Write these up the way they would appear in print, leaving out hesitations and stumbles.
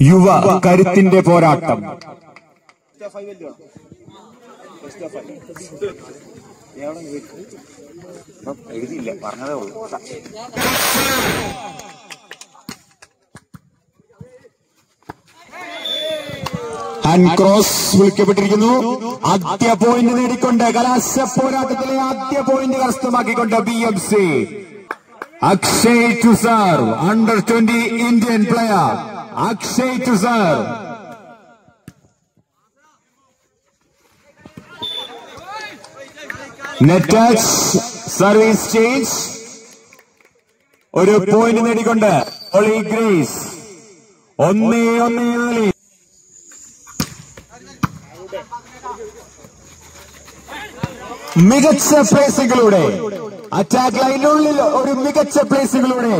യുവ കരുത്തിന്റെ പോരാട്ടം. എഴുതിയില്ല, പറഞ്ഞതേ ഉള്ളൂ. ഹാൻഡ് ക്രോസ് വിളിക്കപ്പെട്ടിരിക്കുന്നു. ആദ്യ പോയിന്റ് നേടിക്കൊണ്ട് കലാശ പോരാട്ടത്തിലെ ആദ്യ പോയിന്റ് കരസ്ഥമാക്കിക്കൊണ്ട് BMC. Akshay to serve, under 20 Indian player Akshay to serve. Net touch, service change. ഒരു പോയിന്റ് നേടിക്കൊണ്ട് ഹോളി ഗ്രേസ് 1-1. മികച്ച പ്ലേസിംഗിലൂടെ അറ്റാക്ക് ലൈനിനുള്ളിൽ ഒരു മികച്ച പ്ലേസിംഗിലൂടെ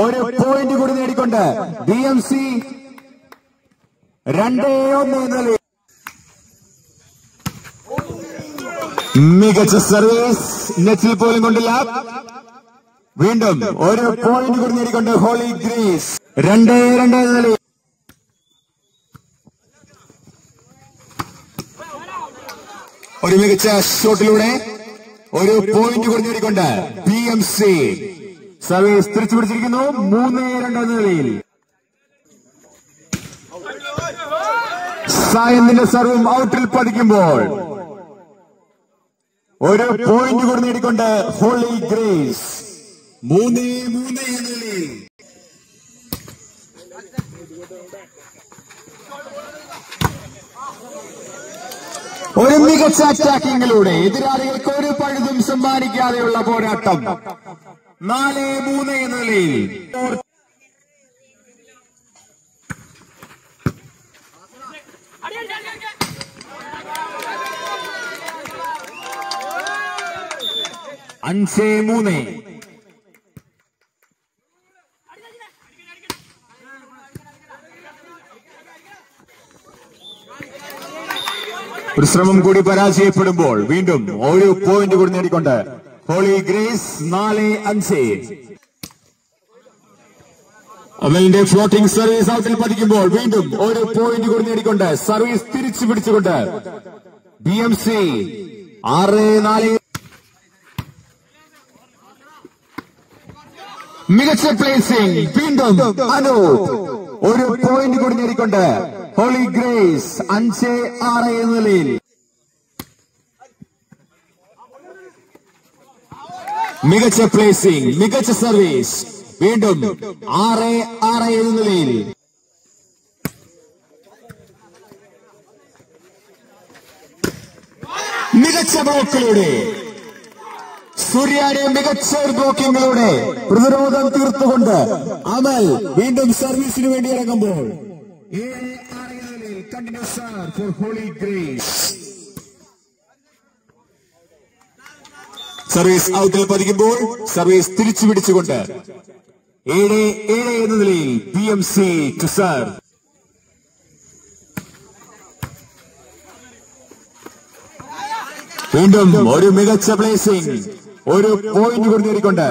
ഒരു പോയിന്റ് കൂടി നേടിക്കൊണ്ട് BMC 2-1. മികച്ച സർവീസ്, നെറ്റിൽ പോലും കൊണ്ടില്ല. വീണ്ടും ഒരു പോയിന്റ് കൂടി നേടിക്കൊണ്ട് ഹോളി ഗ്രേസ് 2-2. ഒരു മികച്ച ഷോട്ടിലൂടെ ഒരു പോയിന്റ് കൂടി നേടിക്കൊണ്ട് BMC. സർവീസ് തിരിച്ചു പിടിച്ചിരിക്കുന്നു. 3-2. സായന്തിന്റെ സർവും ഔട്ടിൽ പതിക്കുമ്പോൾ ഒരു പോയിന്റ് കൂടി നേടിക്കൊണ്ട് ഹോളി ഗ്രേസ് 3-3. ഒരു മികച്ച അറ്റാക്കിങ്ങിലൂടെ എതിരാളികൾക്ക് ഒരു പഴുതും സമ്മാനിക്കാതെയുള്ള പോരാട്ടം 4-3. അഞ്ച് 3. ഒരു ശ്രമം കൂടി പരാജയപ്പെടുമ്പോൾ വീണ്ടും ഒരു പോയിന്റ് കൂടി നേടിക്കൊണ്ട് ഹോളി ഗ്രേസ് 4-5. അമലിന്റെ ഫ്ലോട്ടിംഗ് സർവീസ് ഔട്ടിൽ പതിക്കുമ്പോൾ വീണ്ടും ഒരു പോയിന്റ് കൂടി നേടിക്കൊണ്ട് സർവീസ് തിരിച്ചു പിടിച്ചുകൊണ്ട് BMC 6-4. മികച്ച പ്ലേസിംഗ്, വീണ്ടും അനൂപ് ഒരു പോയിന്റ് കൂടി നേടിക്കൊണ്ട് ഹോളി ഗ്രേസ് 5-6. മികച്ച പ്ലേസിംഗ്, മികച്ച സർവീസ്, വീണ്ടും 6-6. മികച്ച ബ്ലോക്കിലൂടെ സൂര്യയുടെ മികച്ച ബ്ലോക്കിങ്ങിലൂടെ പ്രതിരോധം തീർത്തുകൊണ്ട് അമൽ വീണ്ടും സർവീസിന് വേണ്ടി ഇറങ്ങുമ്പോൾ 7-6 continues for Holy Grace. Service ഔട്ടിൽ പതിക്കുമ്പോൾ സർവീസ് തിരിച്ചു പിടിച്ചുകൊണ്ട് 7-7 BMC ടു സർവ്. വീണ്ടും ഒരു മികച്ച പ്ലേസിംഗ്, ഒരു പോയിന്റ് കൂടി നേടിക്കൊണ്ട്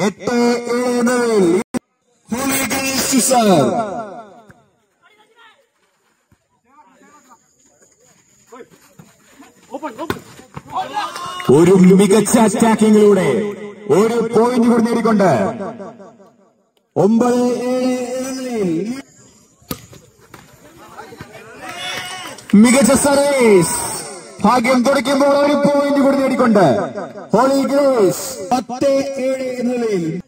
8-7 ഹോളി ഗ്രേസ് ടു സർവ്. ഒരു മികച്ച അറ്റാക്കിങ്ങിലൂടെ ഒരു പോയിന്റ് കൂടി നേടിക്കൊണ്ട് 9-7. മികച്ച സർവീസ്, ഭാഗ്യം തുടയ്ക്കുമ്പോൾ ഒരു പോയിന്റ് കൂടി നേടിക്കൊണ്ട് ഹോളി ഗ്രേസ് 10-7.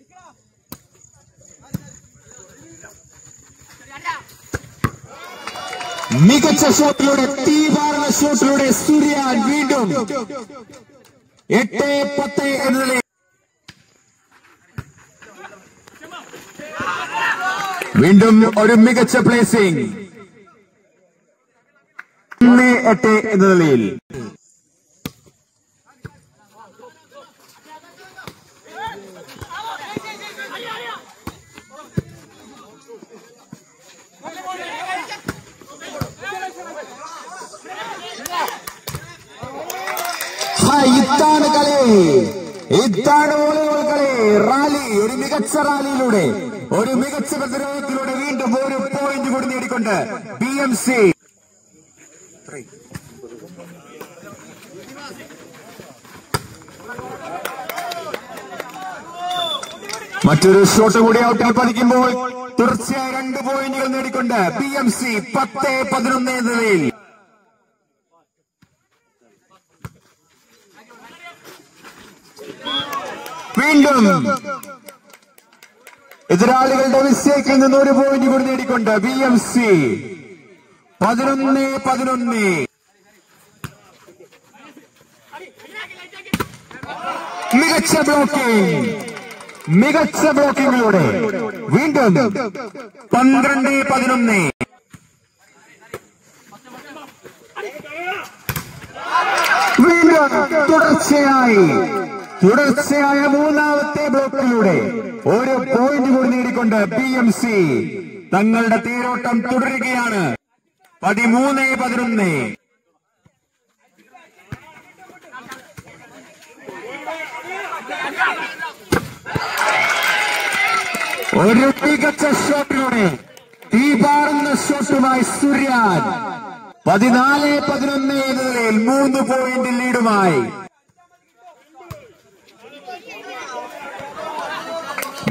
മികച്ച ഷോട്ടിലൂടെ, തീവാർന്ന ഷോട്ടിലൂടെ സൂര്യാൻ വീണ്ടും 8-10. വീണ്ടും ഒരു മികച്ച പ്ലേസിംഗ്, 8-8. ഇതാണ് കളി. ഇതാണ് വോളിബോൾ കളി. റാലി, ഒരു മികച്ച റാലിയിലൂടെ, ഒരു മികച്ച പ്രതിരോധത്തിലൂടെ വീണ്ടും ഒരു പോയിന്റ് കൂടി നേടിക്കൊണ്ട് BMC. മറ്റൊരു ഷോട്ട് കൂടി ഔട്ടിൽ പതിക്കുമ്പോൾ തുടർച്ചയായി 2 പോയിന്റുകൾ നേടിക്കൊണ്ട് BMC 10-11 എന്ന നിലയിൽ. വീണ്ടും എതിരാളികളുടെ മിസ്റ്റേക്കിൽ നിന്ന് 1 പോയിന്റ് കൂടി നേടിക്കൊണ്ട് BMC 11-11. മികച്ച ബ്ലോക്കിങ്ങിലൂടെ വീണ്ടും 12-11. വീണ്ടും തുടർച്ചയായ 3ാമത്തെ ബ്ലോക്കിലൂടെ 1 പോയിന്റ് കൂടി നേടിക്കൊണ്ട് BMC തങ്ങളുടെ തേരോട്ടം തുടരുകയാണ്. 13-11. ഒരു മികച്ച ഷോട്ടിലൂടെ തീപാറുന്ന ഷോട്ടുമായി സുര്യാൻ 14-11 എന്ന നിലയിൽ 3 പോയിന്റ് ലീഡുമായി.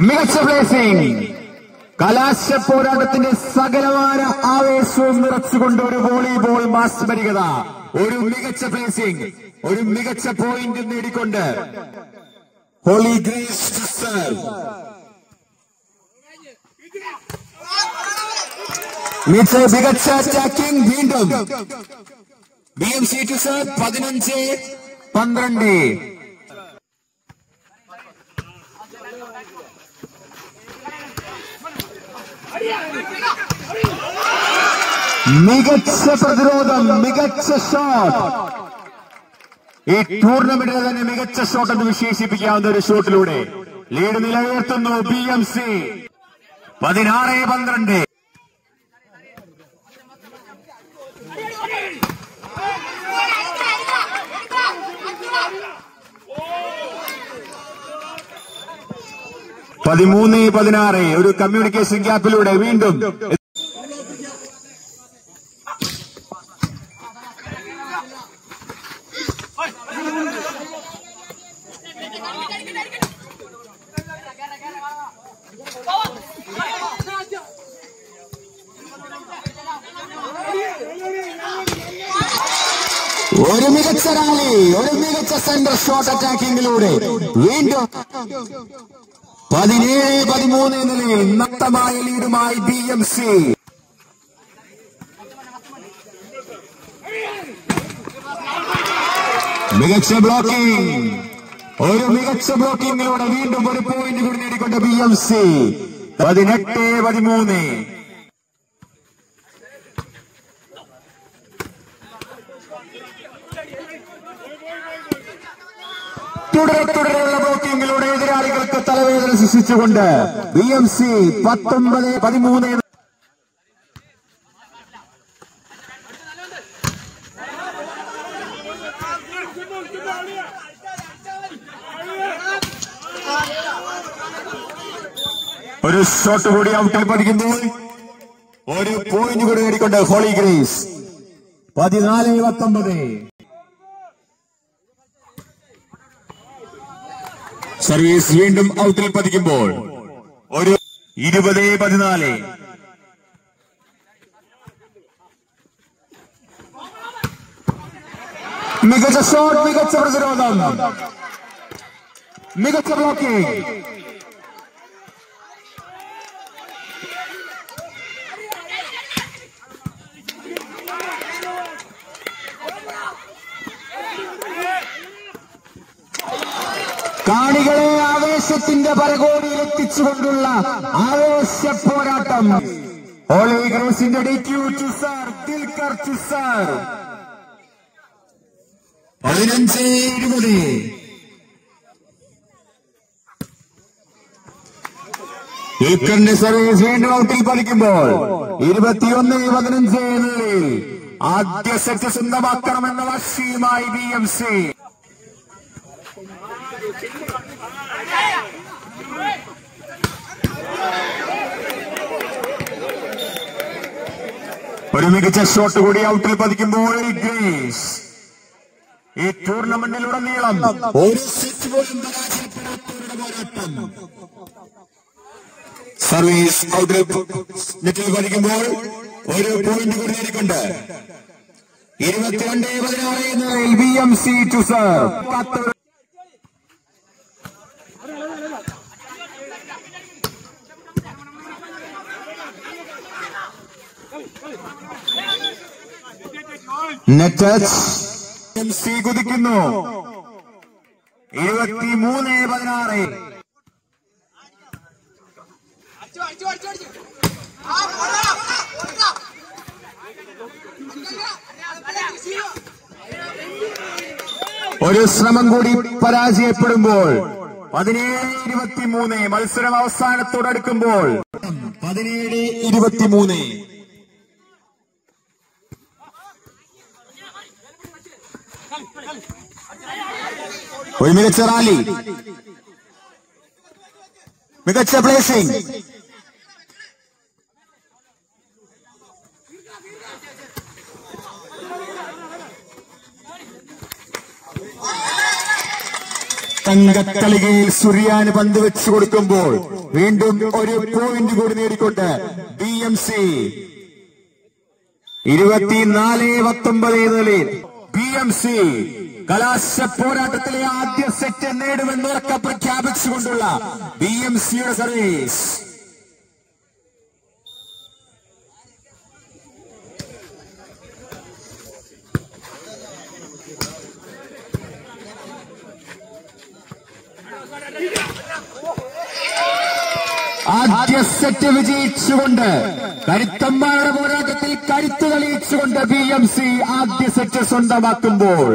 മികച്ച പ്ലേസിംഗ്, കലാശ പോരാട്ടത്തിന്റെ സകലമായ ആവേശവും നിറച്ചുകൊണ്ട് ഒരു വോളിബോൾ മാസ്മരികത, ഒരു മികച്ച പ്ലേസിംഗ്, ഒരു മികച്ച പോയിന്റ് നേടിക്കൊണ്ട് ഹോളി ഗ്രേസ് മികച്ച അറ്റാക്കിംഗ്. വീണ്ടും BMC ടു സർവ് 15-12. മികച്ച പ്രതിരോധം, മികച്ച ഷോട്ട്. ഈ ടൂർണമെന്റിലെ തന്നെ മികച്ച ഷോട്ട് എന്ന് വിശേഷിപ്പിക്കാവുന്ന ഒരു ഷോട്ടിലൂടെ ലീഡ് നിലയുയർത്തുന്നു BMC 16-12. ഒരു കമ്മ്യൂണിക്കേഷൻ ഗ്യാപ്പിലൂടെ വീണ്ടും ഒരു മികച്ച റാലി, ഒരു മികച്ച സെന്റർ ഷോട്ട് അറ്റാക്കിങ്ങിലൂടെ വീണ്ടും 17-13 നിലയിൽ നഷ്ടമായ ലീഡുമായി BMC. മികച്ച ബ്ലോക്കിംഗ്, ഒരു മികച്ച ബ്ലോക്കിങ്ങിലൂടെ വീണ്ടും 1 പോയിന്റ് കൂടി നേടിക്കൊണ്ട് BMC 18-13. തുടരെയുള്ള ബ്ലോക്കിങ്ങിലൂടെ എതിരാളികൾക്ക് തലവേദന സൃഷ്ടിച്ചുകൊണ്ട് BMC 19-13. ഒരു ഷോട്ട് കൂടി ഔട്ടിൽ പതിക്കുമ്പോൾ 1 പോയിന്റ് കൂടി നേടിക്കൊണ്ട് ഹോളി ഗ്രേസ് 14-19. സർവീസ് വീണ്ടും ഔട്ടിൽ പതിക്കുമ്പോൾ ഒരു 20-14. മികച്ച ഷോട്ട്, മികച്ച പ്രതിരോധം, മികച്ച ബ്ലോക്കിംഗ്. കാണികളെ ആവേശത്തിന്റെ പരകോടിയിൽ എത്തിച്ചുകൊണ്ടുള്ള ആവേശ പോരാട്ടം. ഹോളി ഗ്രേസിന്റെ DQ ചുസാർ, ദിൽക്കർ ചുസാർ 15-20. ദിൽക്കറിന്റെ സർവീസ് വീണ്ടും ഔട്ടിൽ പതിക്കുമ്പോൾ 21-15 എന്നതിൽ ആദ്യ സെറ്റ് സ്വന്തമാക്കണമെന്ന വാശിയുമായി BMC. ഒരു മികച്ച ഷോട്ട് കൂടി ഔട്ടിൽ പതിക്കുമ്പോൾ ഗ്രേസ് ഈ ടൂർണമെന്റിലുടനീളം ഒരു സെറ്റ് പോലും പരാജയപ്പെടാത്തവരുടെ പോരാട്ടം. സർവീസ് ഔട്ടിൽ നെറ്റിൽ പതിക്കുമ്പോൾ ഒരു പോയിന്റ് കൂടി നേടിക്കൊണ്ട് 22-16 എന്നതിൽ BMC to serve. Net BMC കുതിക്കുന്നു. 23-16. ഒരു ശ്രമം കൂടി പരാജയപ്പെടുമ്പോൾ 17-23. മത്സരം അവസാനത്തോടടുക്കുമ്പോൾ 17-23. ഒരു മികച്ച റാലി, മികച്ച പ്ലേസിംഗ്. തങ്കത്തളികയിൽ സുറിയാന് പന്ത് വെച്ചു കൊടുക്കുമ്പോൾ വീണ്ടും ഒരു പോയിന്റ് കൂടി നേടിക്കൊണ്ട് BMC 24-19 നിലയിൽ BMC കലാശ പോരാട്ടത്തിലെ ആദ്യ സെറ്റ് നേടുമെന്നുറക്ക പ്രഖ്യാപിച്ചുകൊണ്ടുള്ള BMCയുടെ സർവീസ്. ആദ്യ സെറ്റ് വിജയിച്ചുകൊണ്ട് കരുത്തന്മാരുടെ പോരാട്ടത്തിൽ കരുത്ത് തെളിയിച്ചുകൊണ്ട് BMC ആദ്യ സെറ്റ് സ്വന്തമാക്കുമ്പോൾ